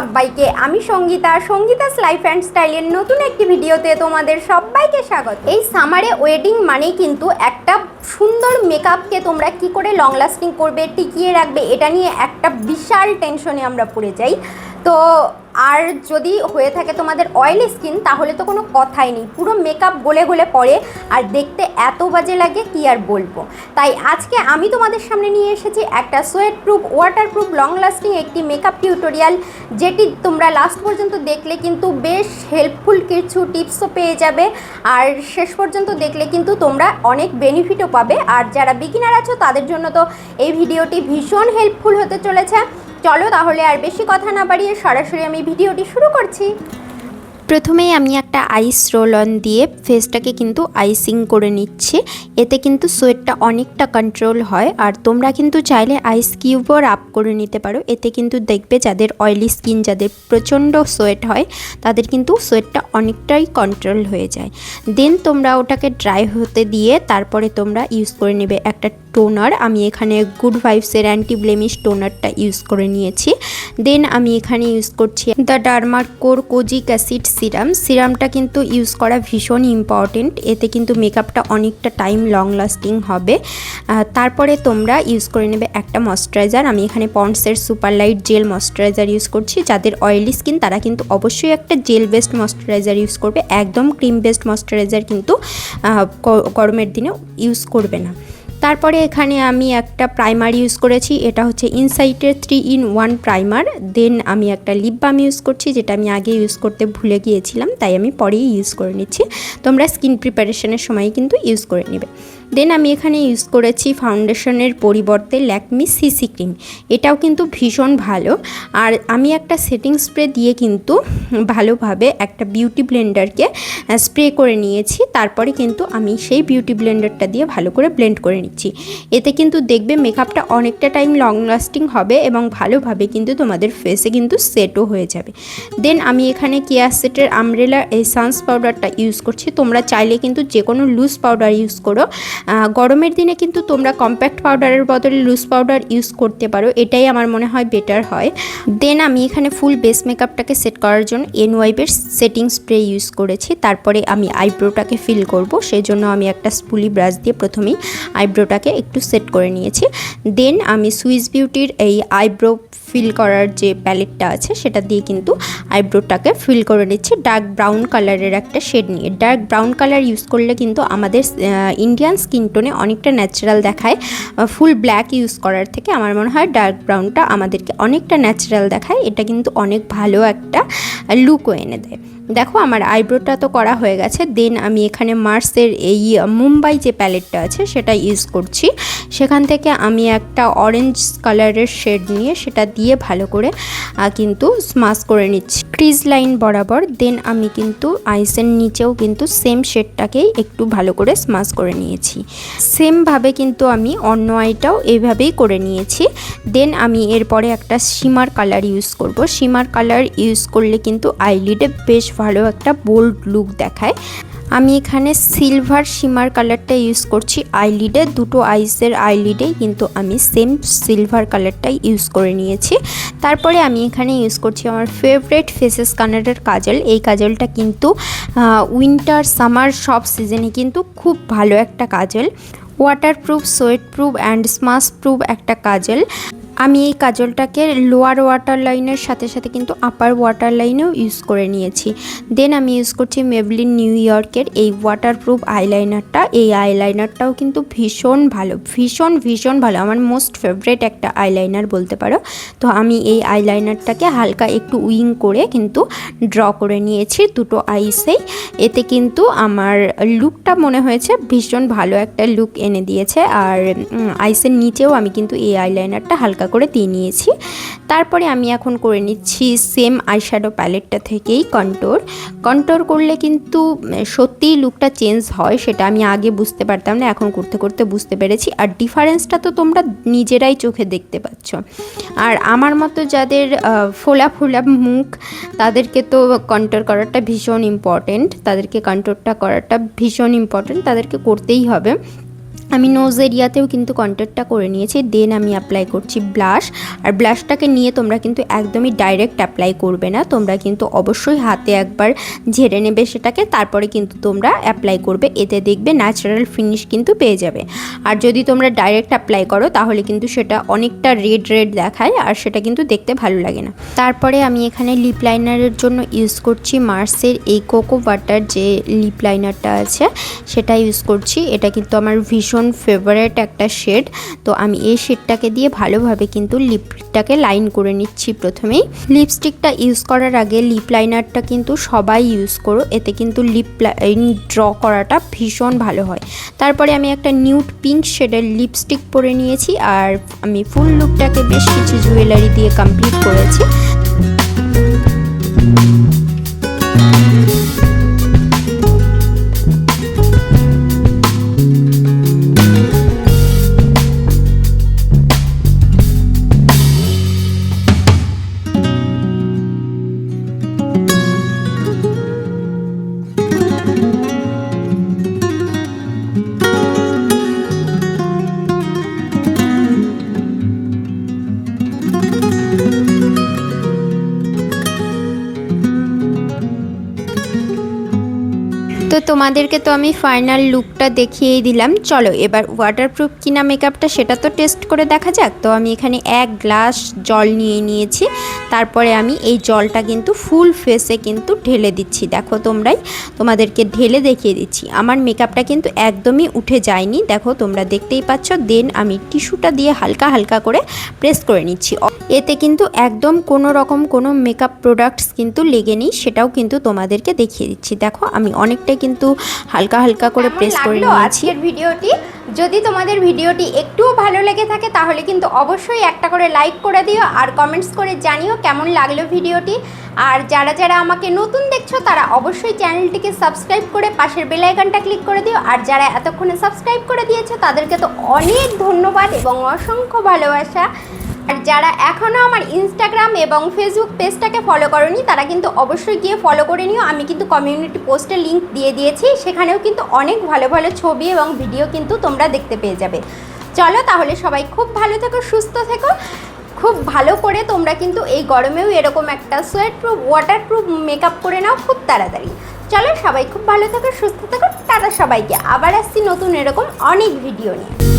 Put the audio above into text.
সবাইকে, আমি Sangeeta's life and স্টাইলের নতুন একটি ভিডিওতে তোমাদের সবাইকে স্বাগত। এই সামারে ওয়েডিং মানেই কিন্তু একটা সুন্দর মেকআপকে তোমরা কি করে লং লাস্টিং করবে, টিকিয়ে রাখবে, এটা নিয়ে একটা বিশাল টেনশনে আমরা পড়ে যাই। তো আর যদি হয়ে থাকে তোমাদের অয়েলি স্কিন, তাহলে তো কোনো কথাই নেই, পুরো মেকআপ গলে গলে পড়ে আর দেখতে এত বাজে লাগে কি আর বলবো। তাই আজকে আমি তোমাদের সামনে নিয়ে এসেছি একটা sweat proof, water proof, long lasting একটি মেকআপ টিউটোরিয়াল, যেটি তোমরা লাস্ট পর্যন্ত দেখলে কিন্তু বেশ হেল্পফুল কিছু টিপসও পেয়ে যাবে, আর শেষ পর্যন্ত দেখলে কিন্তু তোমরা অনেক বেনিফিটও পাবে। আর যারা বিগিনার আছো তাদের জন্য তো এই ভিডিওটি ভীষণ হেল্পফুল হতে চলেছে। চলো তাহলে আর বেশি কথা না বাড়িয়ে সরাসরি আমি ভিডিওটি শুরু করছি। প্রথমেই আমি একটা আইস রোল অন দিয়ে ফেসটাকে কিন্তু আইসিং করে নিচ্ছি। এতে কিন্তু সোয়েটটা অনেকটা কন্ট্রোল হয়, আর তোমরা কিন্তু চাইলে আইস কিউবও রাব করে নিতে পারো। এতে কিন্তু দেখবে যাদের অয়েলি স্কিন, যাদের প্রচণ্ড সোয়েট হয়, তাদের কিন্তু সোয়েটটা অনেকটাই কন্ট্রোল হয়ে যায়। দেন তোমরা ওটাকে ড্রাই হতে দিয়ে তারপরে তোমরা ইউজ করে নেবে একটা টোনার। আমি এখানে গুড ভাইবসের অ্যান্টি ব্লেমিশ টোনারটা ইউজ করে নিয়েছি। দেন আমি এখানে ইউজ করছি দ্য ডার্মাকোর কোজিক অ্যাসিড সিরামটা কিন্তু ইউজ করা ভীষণ ইম্পর্টেন্ট। এতে কিন্তু মেকআপটা অনেকটা টাইম লং লাস্টিং হবে। তারপরে তোমরা ইউজ করে নেবে একটা ময়শ্চারাইজার। আমি এখানে পন্ডসের super light gel moisturiser use করছি। যাদের অয়েলি স্কিন তারা কিন্তু অবশ্যই একটা জেল বেসড ময়শ্চারাইজার ইউজ করবে, একদম ক্রিম বেসড ময়শ্চারাইজার কিন্তু গরমের দিনে ইউজ করবে না। তারপরে এখানে আমি একটা প্রাইমার ইউজ করেছি, এটা হচ্ছে ইনসাইটের 3-in-1 প্রাইমার। দেন আমি একটা লিপ বাম ইউজ করছি, যেটা আমি আগে ইউজ করতে ভুলে গিয়েছিলাম, তাই আমি পরেই ইউজ করে নিচ্ছি। তোমরা স্কিন প্রিপারেশনের সময় কিন্তু ইউজ করে নেবে। দেন আমি এখানে ইউজ করেছি ফাউন্ডেশনের পরিবর্তে ল্যাকমি সিসি ক্রিম, এটাও কিন্তু ভীষণ ভালো। আর আমি একটা সেটিং স্প্রে দিয়ে কিন্তু ভালোভাবে একটা বিউটি ব্লেন্ডারকে স্প্রে করে নিয়েছি। তারপরে কিন্তু আমি সেই বিউটি ব্লেন্ডারটা দিয়ে ভালো করে ব্লেন্ড করে নিচ্ছি। এতে কিন্তু দেখবে মেকআপটা অনেকটা টাইম লং লাস্টিং হবে এবং ভালোভাবে কিন্তু তোমাদের ফেসে কিন্তু সেটও হয়ে যাবে। দেন আমি এখানে কেয়া সেটের আমব্রেলা এসান্স পাউডারটা ইউজ করছি। তোমরা চাইলে কিন্তু যে কোনো লুজ পাউডার ইউজ করো। গরমের দিনে কিন্তু তোমরা কম্প্যাক্ট পাউডারের বদলে লুজ পাউডার ইউজ করতে পারো, এটাই আমার মনে হয় বেটার হয়। দেন আমি এখানে ফুল বেস মেকআপটাকে সেট করার জন্য এনওয়াইবের সেটিং স্প্রে ইউজ করেছি। তারপরে আমি আইব্রোটাকে ফিল করব, সেই জন্য আমি একটা স্পুলি ব্রাশ দিয়ে প্রথমেই আইব্রোটাকে একটু সেট করে নিয়েছি। দেন আমি সুইস বিউটির এই আইব্রো ফিল করার যে প্যালেটটা আছে সেটা দিয়ে কিন্তু আইব্রোটাকে ফিল করে নিচ্ছি ডার্ক ব্রাউন কালারের একটা শেড নিয়ে। ডার্ক ব্রাউন কালার ইউজ করলে কিন্তু আমাদের ইন্ডিয়ান স্কিন টোনে অনেকটা ন্যাচারাল দেখায়। ফুল ব্ল্যাক ইউজ করার থেকে আমার মনে হয় ডার্ক ব্রাউনটা আমাদেরকে অনেকটা ন্যাচারাল দেখায়। এটা কিন্তু অনেক ভালো একটা লুকও এনে দেয়। দেখো আমার আইব্রোটা তো করা হয়ে গেছে। দেন আমি এখানে মার্সের এই মুম্বাই যে প্যালেটটা আছে সেটা ইউজ করছি। সেখান থেকে আমি একটা অরেঞ্জ কালারের শেড নিয়ে সেটা দিয়ে ভালো করে কিন্তু স্মাশ করে নিচ্ছি ক্রিজ লাইন বরাবর। দেন আমি কিন্তু আইসের নিচেও কিন্তু সেম শেডটাকেই একটু ভালো করে স্মাশ করে নিয়েছি। সেমভাবে কিন্তু আমি অন্য আইটাও এইভাবেই করে নিয়েছি। দেন আমি এরপরে একটা শিমার কালার ইউজ করব। শিমার কালার ইউজ করলে কিন্তু আইলিডে বেশ ভালো একটা বোল্ড লুক দেখায়। আমি এখানে সিলভার শিমার কালারটা ইউজ করছি আইলিডে, দুটো আইসের আইলিডেই কিন্তু আমি সেম সিলভার কালারটাই ইউজ করে নিয়েছি। তারপরে আমি এখানে ইউজ করছি আমার ফেভারিট ফেসেস কানাডার কাজল। এই কাজলটা কিন্তু উইন্টার সামার সব সিজনে কিন্তু খুব ভালো একটা kajal, waterproof, sweat proof and smudge proof একটা কাজল। আমি এই কাজলটাকে লোয়ার ওয়াটার লাইনের সাথে সাথে কিন্তু আপার ওয়াটার লাইনেও ইউজ করে নিয়েছি। দেন আমি ইউজ করছি মেবলিন নিউ ইয়র্কের এই ওয়াটারপ্রুফ আইলাইনারটা। এই আইলাইনারটাও কিন্তু ভীষণ ভালো, ভীষণ ভালো, আমার মোস্ট ফেভারিট একটা আইলাইনার বলতে পারো। তো আমি এই আইলাইনারটাকে হালকা একটু উইং করে কিন্তু ড্র করে নিয়েছি দুটো আইসেই। এতে কিন্তু আমার লুকটা মনে হয়েছে ভীষণ ভালো একটা লুক এনে দিয়েছে। আর আইসের নিচেও আমি কিন্তু এই আইলাইনারটা হালকা করে দিয়ে নিয়েছি। তারপরে আমি এখন করে নিচ্ছি সেম আইশ্যাডো প্যালেটটা থেকেই কন্ট্রোর করলে কিন্তু সত্যিই লুকটা চেঞ্জ হয়, সেটা আমি আগে বুঝতে পারতাম না, এখন করতে করতে বুঝতে পেরেছি। আর ডিফারেন্সটা তো তোমরা নিজেরাই চোখে দেখতে পাচ্ছ। আর আমার মতো যাদের ফোলা মুখ, তাদেরকে তো কন্ট্রোর করাটা ভীষণ ইম্পর্টেন্ট, তাদেরকে করতেই হবে। আমি নোজ এরিয়াতেও কিন্তু কন্ট্যাক্টটা করে নিয়েছি। দেন আমি অ্যাপ্লাই করছি ব্লাশ। আর ব্লাশটাকে নিয়ে তোমরা কিন্তু একদমই ডাইরেক্ট অ্যাপ্লাই করবে না, তোমরা কিন্তু অবশ্যই হাতে একবার ঝেড়ে নেবে সেটাকে, তারপরে কিন্তু তোমরা অ্যাপ্লাই করবে। এতে দেখবে ন্যাচারাল ফিনিশ কিন্তু পেয়ে যাবে। আর যদি তোমরা ডাইরেক্ট অ্যাপ্লাই করো তাহলে কিন্তু সেটা অনেকটা রেড রেড দেখায়, আর সেটা কিন্তু দেখতে ভালো লাগে না। তারপরে আমি এখানে লিপ লাইনারের জন্য ইউজ করছি মার্সের এই কোকো বাটার যে লিপ লাইনারটা আছে সেটা ইউজ করছি। এটা কিন্তু আমার ভীষণ ফেভারিট একটা শেড। তো আমি এই শেডটাকে দিয়ে ভালোভাবে কিন্তু লিপটাকে লাইন করে নিচ্ছি। প্রথমেই লিপস্টিকটা ইউজ করার আগে লিপ লাইনারটা কিন্তু সবাই ইউজ করো, এতে কিন্তু লিপ লাইন ড্র করাটা ভীষণ ভালো হয়। তারপরে আমি একটা নিউড পিঙ্ক শেডের লিপস্টিক পরে নিয়েছি, আর আমি ফুল লুকটাকে বেশ কিছু জুয়েলারি দিয়ে কমপ্লিট করেছি। তো তোমাদেরকে তো আমি ফাইনাল লুকটা দেখিয়েই দিলাম। চলো এবার ওয়াটারপ্রুফ কিনা মেকআপটা সেটা তো টেস্ট করে দেখা যাক। তো আমি এখানে 1 গ্লাস জল নিয়ে নিয়েছি। তারপরে আমি এই জলটা কিন্তু ফুল ফেসে কিন্তু ঢেলে দিচ্ছি। দেখো তোমাদেরকে ঢেলে দেখিয়ে দিচ্ছি। আমার মেকআপটা কিন্তু একদমই উঠে যায়নি, দেখো তোমরা দেখতেই পাচ্ছ। দেন আমি টিস্যুটা দিয়ে হালকা হালকা করে প্রেস করে নিচ্ছি। এতে কিন্তু একদম কোনো রকম কোনো মেকআপ প্রোডাক্টস কিন্তু লেগে নেই, সেটাও কিন্তু তোমাদেরকে দেখিয়ে দিচ্ছি। দেখো আমি অনেকটাই কিন্তু হালকা হালকা করে প্রেস করে নিয়েছি। আজকের ভিডিওটি যদি তোমাদের ভিডিওটি একটুও ভালো লেগে থাকে তাহলে কিন্তু অবশ্যই একটা করে লাইক করে দিও, আর কমেন্টস করে জানিও কেমন লাগলো ভিডিওটি। আর যারা যারা আমাকে নতুন দেখছো তারা অবশ্যই চ্যানেলটিকে সাবস্ক্রাইব করে পাশের বেল আইকনটা ক্লিক করে দিও। আর যারা এতক্ষণে সাবস্ক্রাইব করে দিয়েছো তাদেরকে তো অনেক ধন্যবাদ এবং অসংখ্য ভালোবাসা। আর যারা এখনও আমার ইনস্টাগ্রাম এবং ফেসবুক পেজটাকে ফলো করোনি তারা কিন্তু অবশ্যই গিয়ে ফলো করে নিও। আমি কিন্তু কমিউনিটি পোস্টে লিঙ্ক দিয়ে দিয়েছি, সেখানেও কিন্তু অনেক ভালো ভালো ছবি এবং ভিডিও কিন্তু তোমরা দেখতে পেয়ে যাবে। চলো তাহলে সবাই খুব ভালো থেকো, সুস্থ থেকো। খুব ভালো করে তোমরা কিন্তু এই গরমেও এরকম একটা সোয়েট প্রুফ ওয়াটারপ্রুফ মেকআপ করে নাও খুব তাড়াতাড়ি। চলো সবাই খুব ভালো থেকো, সুস্থ থেকো। টাটা সবাইকে। আবার আসছি নতুন এরকম অনেক ভিডিও নিয়ে।